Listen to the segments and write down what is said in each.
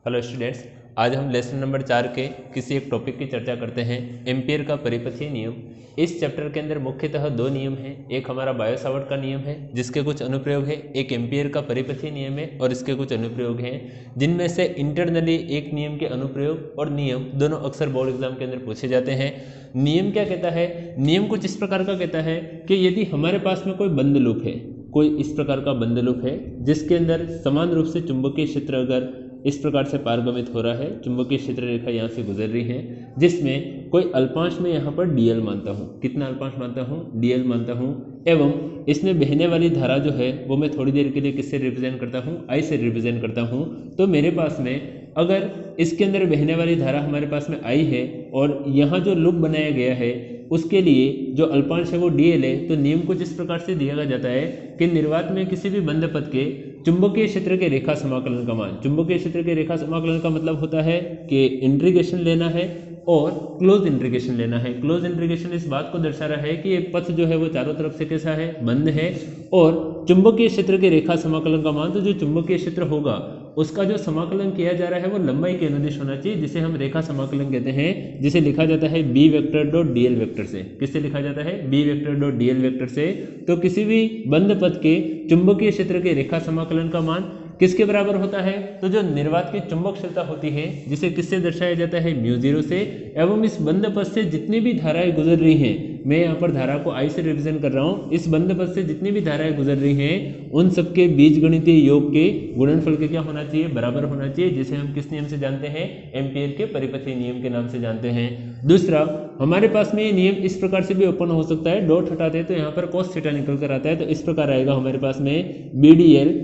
Hello students, आज हम lesson number 4 के किसी एक टॉपिक की चर्चा करते हैं, एम्पियर का परिपथीय नियम। इस चैप्टर के अंदर मुख्यतः दो नियम हैं। एक हमारा बायो-सावर्ट का नियम है जिसके कुछ अनुप्रयोग है, एक एम्पियर का परिपथीय नियम है और इसके कुछ अनुप्रयोग हैं, जिनमें से इंटरनली एक नियम के अनुप्रयोग और नियम दोनों अक्सर बोर्ड एग्जाम के अंदर पूछे जाते हैं। नियम क्या कहता है? नियम कुछ इस प्रकार का कहता है कि यदि हमारे पास में कोई बंद लूप है, कोई इस प्रकार का बंद लूप है जिसके अंदर समान रूप से चुंबकीय क्षेत्र अगर इस प्रकार से पारगमित हो रहा है, चुंबकीय क्षेत्र रेखा यहाँ से गुजर रही है, जिसमें कोई अल्पांश में यहाँ पर dl मानता हूँ। कितना अल्पांश मानता हूँ? dl मानता हूँ। एवं इसमें बहने वाली धारा जो है वो मैं थोड़ी देर के लिए किससे रिप्रेजेंट करता हूँ? I से रिप्रेजेंट करता हूँ। तो मेरे पास में अगर इसके अंदर बहने वाली धारा हमारे पास में I है और यहाँ जो लूप बनाया गया है उसके लिए जो अल्पांश है वो dl है, तो नियम कुछ इस प्रकार से दिया जाता है कि निर्वात में किसी भी बंद पथ के चुंबकीय क्षेत्र के रेखा समाकलन का मान। चुंबकीय क्षेत्र के रेखा समाकलन का मतलब होता है कि इंटीग्रेशन लेना है और क्लोज इंटीग्रेशन लेना है। क्लोज इंटीग्रेशन इस बात को दर्शा रहा है कि ये पथ जो है वो चारों तरफ से कैसा है? बंद है। और चुंबकीय क्षेत्र के रेखा समाकलन का मान, तो जो चुंबकीय क्षेत्र होगा उसका जो समाकलन किया जा रहा है वो लंबाई के अनुदिश होना चाहिए, जिसे हम रेखा समाकलन कहते हैं, जिसे लिखा जाता है B vector dot DL vector से। किससे लिखा जाता है? B vector dot DL vector से। तो किसी भी बंद पथ के चुंबकीय क्षेत्र के रेखा समाकलन का मान किसके बराबर होता है? तो जो निर्वात की चुंबकशीलता होती है जिसे किससे दर्शाया जाता है? μ0 से। एवं इस बंद पथ से जितनी भी धाराएं गुजर रही हैं, मैं यहाँ पर धारा को I से रिप्रेजेंट कर रहा हूँ, इस बंद पथ से जितनी भी धाराएं गुजर रही हैं उन सबके बीजगणितीय योग के गुणनफल के क्या होना चाहिए? बराबर होना चाहिए, जिसे हम किस नियम से जानते हैं? एम्पियर के परिपथीय नियम के नाम से जानते हैं। दूसरा, हमारे पास में ये नियम इस प्रकार से भी ओपन हो सकता है, डॉट हटाते हैं तो यहाँ पर cos थीटा निकल कर आता है, तो इस प्रकार आएगा हमारे पास में BDL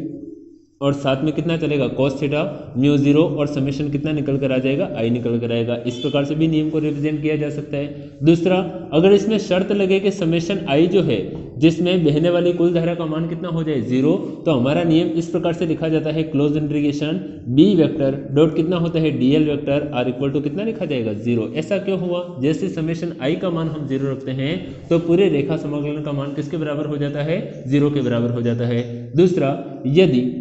और साथ में कितना चलेगा? cos थीटा μ0 और समेशन कितना निकल कर आ जाएगा? I निकल कर आएगा। इस प्रकार से भी नियम को रिप्रेजेंट किया जा सकता है। दूसरा, अगर इसमें शर्त लगे कि समेशन I जो है जिसमें बहने वाली कुल धारा का मान कितना हो जाए? 0, तो हमारा नियम इस प्रकार से लिखा जाता है close integration B vector dot कितना होता है? DL vector R equal to कितना लिखा जाएगा? 0। ऐसा क्यों हुआ? जैसे समेशन I का मान हम 0 रखते हैं तो पूरे रेखा समाकलन का मान किसके बराबर हो जाता है? 0 के बराबर हो जाता है। दूसरा, यदि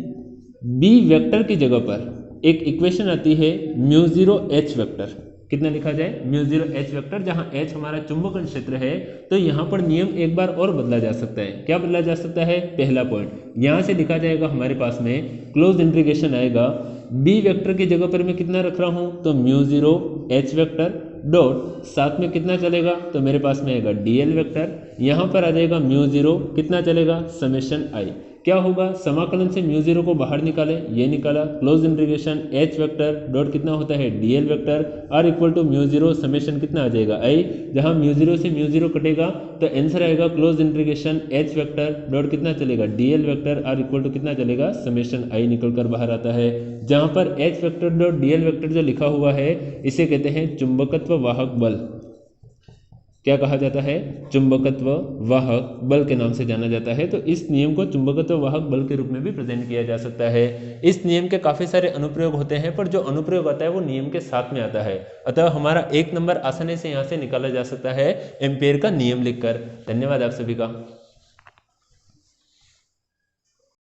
बी वेक्टर की जगह पर एक इक्वेशन आती है μ0 H वेक्टर, कितना लिखा जाए? μ0 H वेक्टर, जहां H हमारा चुंबकन क्षेत्र है, तो यहां पर नियम एक बार और बदला जा सकता है। क्या बदला जा सकता है? पहला पॉइंट यहां से लिखा जाएगा हमारे पास में क्लोज इंटीग्रेशन आएगा, बी वेक्टर की जगह पर मैं कितना रख रहा हूं? तो μ0 H वेक्टर डॉट साथ में कितना चलेगा? तो मेरे पास में आएगा DL वेक्टर, यहां पर आ जाएगा म्यू0 कितना चलेगा? Summation I। क्या होगा? समाकलन से μ0 को बाहर निकाले, ये निकाला, close integration H vector dot कितना होता है? DL vector R equal to μ0 summation कितना आ जाएगा? I। जहां μ0 से μ0 कटेगा तो आंसर आएगा close integration H vector dot कितना चलेगा? DL vector R equal to कितना चलेगा? समेशन I निकल कर बाहर आता है। जहां पर H vector dot DL vector जो लिखा हुआ है इसे कहते हैं चुंबकत्व वाहक बल। क्या कहा जाता है? चुंबकत्व वाहक बल के नाम से जाना जाता है। तो इस नियम को चुंबकत्व वाहक बल के रूप में भी प्रेजेंट किया जा सकता है। इस नियम के काफी सारे अनुप्रयोग होते हैं, पर जो अनुप्रयोग आता है वो नियम के साथ में आता है, अतः हमारा 1 नंबर आसानी से यहाँ से निकाला जा सकता है एम्पियर का नियम लिखकर। धन्यवाद आप सभी का।